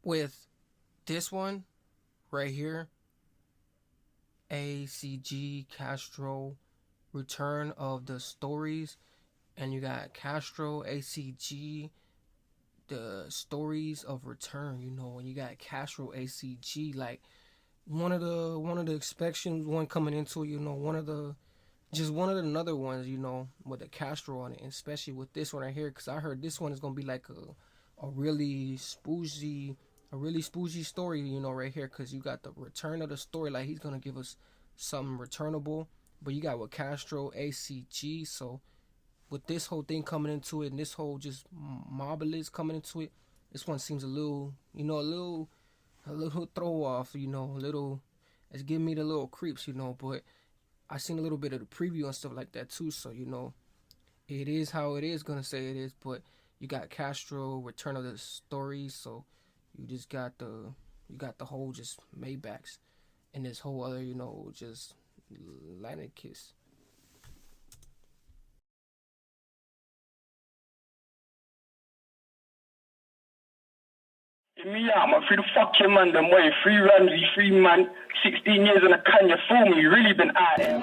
with this one right here, ACG Castro, Return of the Stories, and you got Castro ACG, the Stories of Return. You know, and you got Castro ACG, like one of the expectations, one coming into, you know, one of the another ones, you know, with the Castro on it, and especially with this one right here, because I heard this one is gonna be like a really spooky story, you know, right here, because you got the return of the story, like he's gonna give us something returnable, but you got with Castro ACG. So with this whole thing coming into it, and this whole just Mobilis coming into it, this one seems a little, you know, a little throw off, you know, a little, it's giving me the little creeps, you know, but I seen a little bit of the preview and stuff like that too, so you know, it is how it is, gonna say it is. But you got Castro, Return of the Story, so you just got the whole just Maybachs and this whole other, you know, just Atlantic Kiss. Me out, man. Free the fucking man, them way. Free Ramsey, free man. 16 years in a can, you fool me. You really been out there.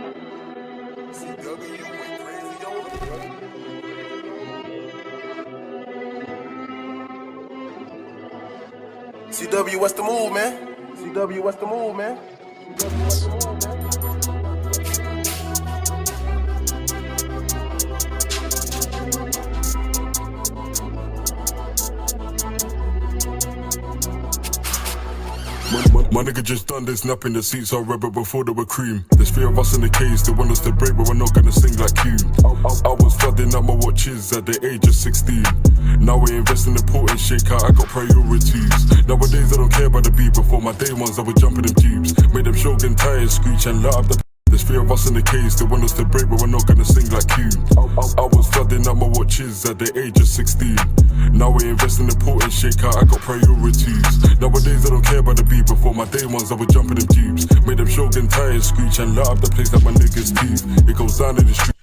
CW, what's the move, man? CW, what's the move, man? CW, what's the move, man? My nigga just done this, napping the seats I rubber before they were cream. There's 3 of us in the case, they want us to break, but we're not gonna sing like you. I was flooding out my watches at the age of 16. Now we invest in important shit, I got priorities. Nowadays I don't care about the beat, before my day ones I would jump in them tubes. Made them Shogun tires screech and light up the. There's 3 of us in the case, they want us to break, but we're not gonna sing like you. I was flooding out my watches at the age of 16. Now we invest in important shit, I got priorities. Nowadays I don't care about the beat, before my day ones I would jump in them tubes. Made them Shogun tires screech and light up the place like my niggas' teeth. It goes down in the street.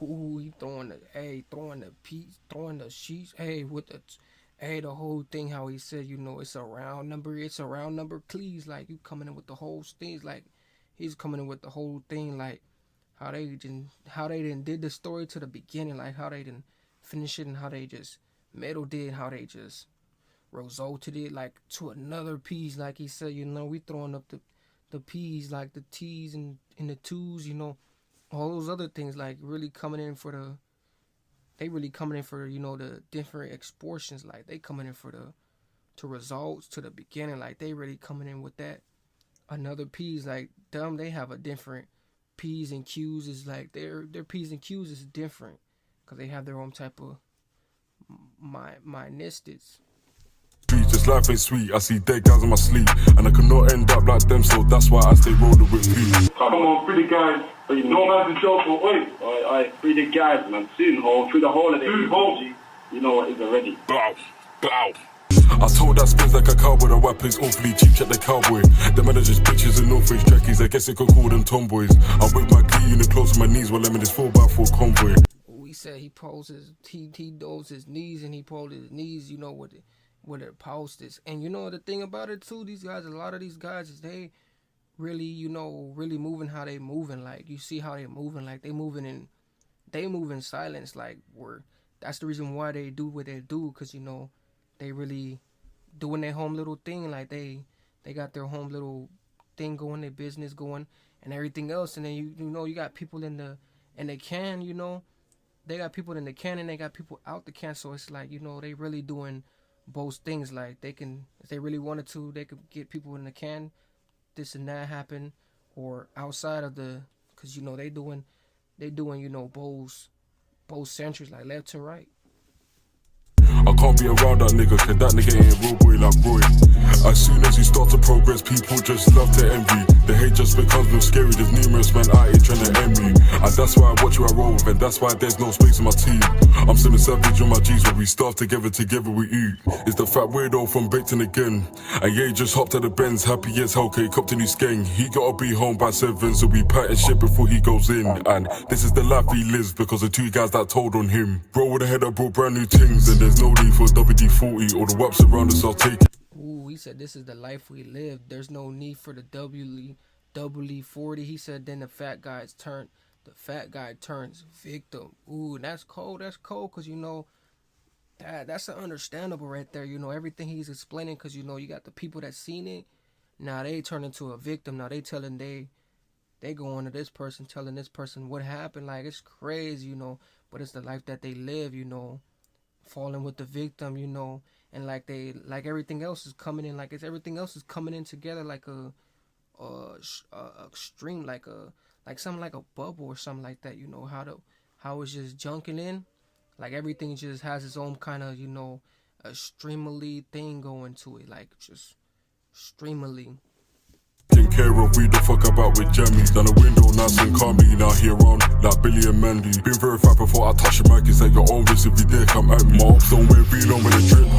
Ooh, he throwing the piece, throwing the sheets, with the whole thing, how he said, you know, it's a round number, please, like, you coming in with the whole things, like, he's coming in with the whole thing, like, how they didn't did the story to the beginning, like, how they didn't finish it, and how they just metal did, how they just resulted it, like, to another piece, like he said, you know, we throwing up the P's, like, the T's and the twos, you know, all those other things, like, really coming in for you know, the different exportions, like, they coming in for to results to the beginning, like, they really coming in with that. Another P's, like, them, they have a different P's and Q's, is like, their P's and Q's is different, because they have their own type of mynistics. Just life ain't sweet, I see dead guys in my sleep, and I cannot end up like them, so that's why I stay rolling with me. Come on, free the guys. No man's in jail for oi. Oi, free the guys, man. Soon, through the holiday. You know what is already. Bow, bow. I told that spins like a cowboy, the white place awfully cheap, check the cowboy. The men are just bitches and no face jackies, I guess you could call them tomboys. I whip my key in the close to my knees while I'm in this 4x4 convoy. He said he poses, he does his knees, and he pulls his knees, you know, with it post is. And you know the thing about it too, these guys, a lot of these guys, is they really, you know, really moving how they moving. Like, you see how they moving, like they move in silence, like, that's the reason why they do what they do, because, you know, they really doing their home little thing, like they got their home little thing going, their business going, and everything else. And then you know, you got people in the can, you know, they got people in the can and they got people out the can. So it's like, you know, they really doing both things. Like, they can, if they really wanted to, they could get people in the can, this and that happen, or outside of the, because, you know, they doing, you know, both centuries, like left to right. I can't be around that nigga, cause that nigga ain't real boy like Roy. As soon as you start to progress, people just love to envy. The hate just becomes real scary, there's numerous men out here trying to end me. And that's why I watch who I roll with, and that's why there's no space in my team. I'm still a savage on my G's, where we starve together we eat. It's the fat weirdo from Baton again. And yeah, he just hopped at the Benz, happy as hell, cause he copped a new skeng. He gotta be home by 7, so we patting shit before he goes in. And this is the life he lives, because of 2 guys that told on him. Bro with a head that brought brand new things, and there's no need for WD-40 or the waps around us, I'll take it. Ooh, he said this is the life we live. There's no need for the WE 40. He said then the fat guy turns victim. Ooh, that's cold. That's cold because that's understandable right there. Everything he's explaining because you got the people that seen it. Now they turn into a victim. Now they telling they go on to this person, telling this person what happened. Like, it's crazy, but it's the life that they live, falling with the victim, and like everything else is coming in, like everything else is coming in together like a stream, like something like a bubble or something like that. How it's just junking in, like everything just has its own kind of a streamily thing going to it, like just streamily. Taking care of we the fuck about with jammies. Down the window, nice and calmly. Now here on like Billy and Mandy. Been verified before I touch your mic. It's at your own risk if you dare come at me. My ops don't wear real on with a drip.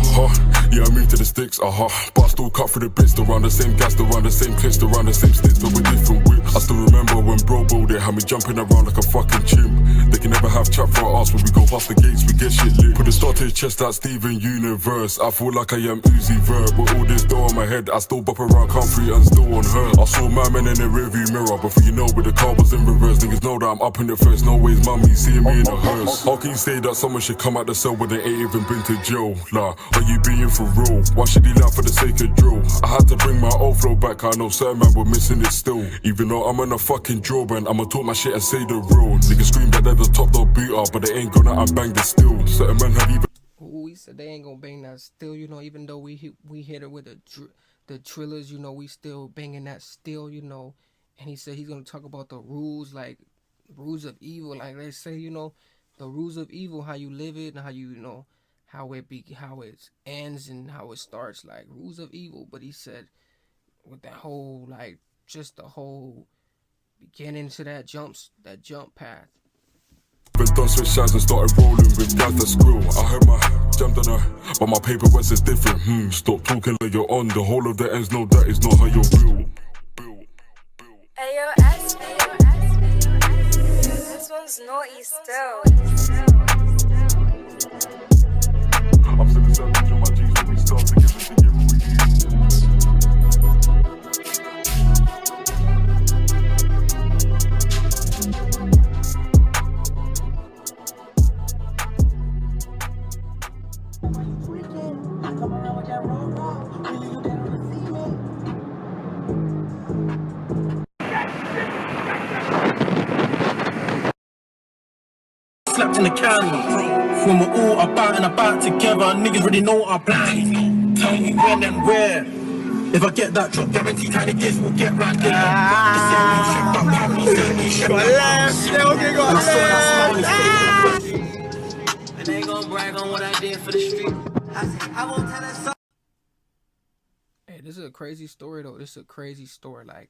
Yeah, I moved to the sticks. But I still cut through the bits. Around the same gas, around the same clips, around the same sticks, but with different whips. I still remember when bro they had me jumping around like a fucking chimp. They can never have chat for us when we go past the gates. We get shit lit. Put the start to his chest like Steven Universe. I feel like I am Uzi Vert. With all this dough on my head, I still bop around country and still on her. I saw my man in the rearview mirror, before with the car was in reverse. Niggas know that I'm up in the first. No ways, mommy, seeing me in a hearse. How can you say that someone should come out the cell when they ain't even been to jail? Like, are you being for real? Why should he lie for the sake of drill? I had to bring my old flow back. I know certain man were missing it still. Even though I'm on a fucking drill band, I'ma talk my shit and say the real. Niggas scream that they're the top dog beater, but they ain't gonna bang the still. Certain man have even. Ooh, he said they ain't gonna bang that still. Even though we hit it with the trillers, we still banging that still, And he said he's gonna talk about the rules, like rules of evil, like they say, the rules of evil, how you live it and how how it ends and how it starts, like rules of evil. But he said with that whole just the whole beginning to that jump path. Been done switch sides and started rolling with guys that squirrel. I heard my jammed on her, but my paper west is different. Stop talking like you're on. The whole of the ends know that is not how you're real. AOS, this one's naughty still. I'm still the sandwich on my jeans when we start together with you. Slapped in the county. When we're all about and about together, niggas really know what I plan. Tell me when and where. If I get that drop, guarantee tiny kids will get right there. And they gon' brag on what I did for the street. I won't tell that story. Hey, this is a crazy story though. This is a crazy story, like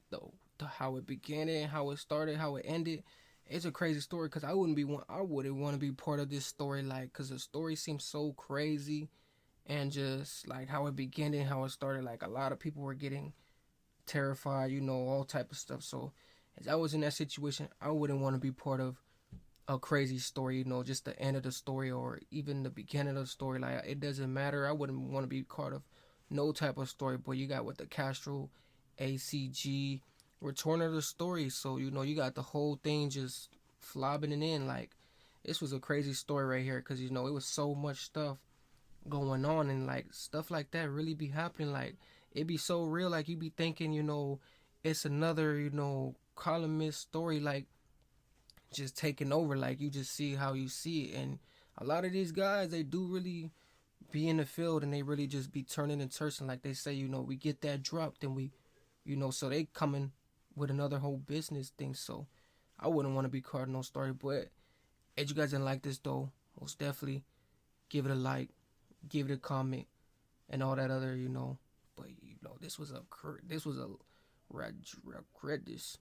how it began and how it started, how it ended. It's a crazy story because I wouldn't want to be part of this story, like, because the story seems so crazy, and just like how it began and how it started, like a lot of people were getting terrified, all type of stuff. So as I was in that situation, I wouldn't want to be part of a crazy story, just the end of the story or even the beginning of the story. Like, it doesn't matter. I wouldn't want to be part of no type of story. But you got with the Castro, ACG, return of the story. So you got the whole thing just flobbing it in. Like, this was a crazy story right here because it was so much stuff going on, and like stuff like that really be happening. Like, it be so real. Like, you be thinking it's another columnist story, like just taking over. Like, you just see how you see it. And a lot of these guys, they do really be in the field, and they really just be turning and tercing. Like they say, we get that drop, then we so they coming with another whole business thing. So I wouldn't want to be caught in no story. But if you guys didn't like this though, most definitely give it a like, give it a comment, and all that other. But this was a regret this.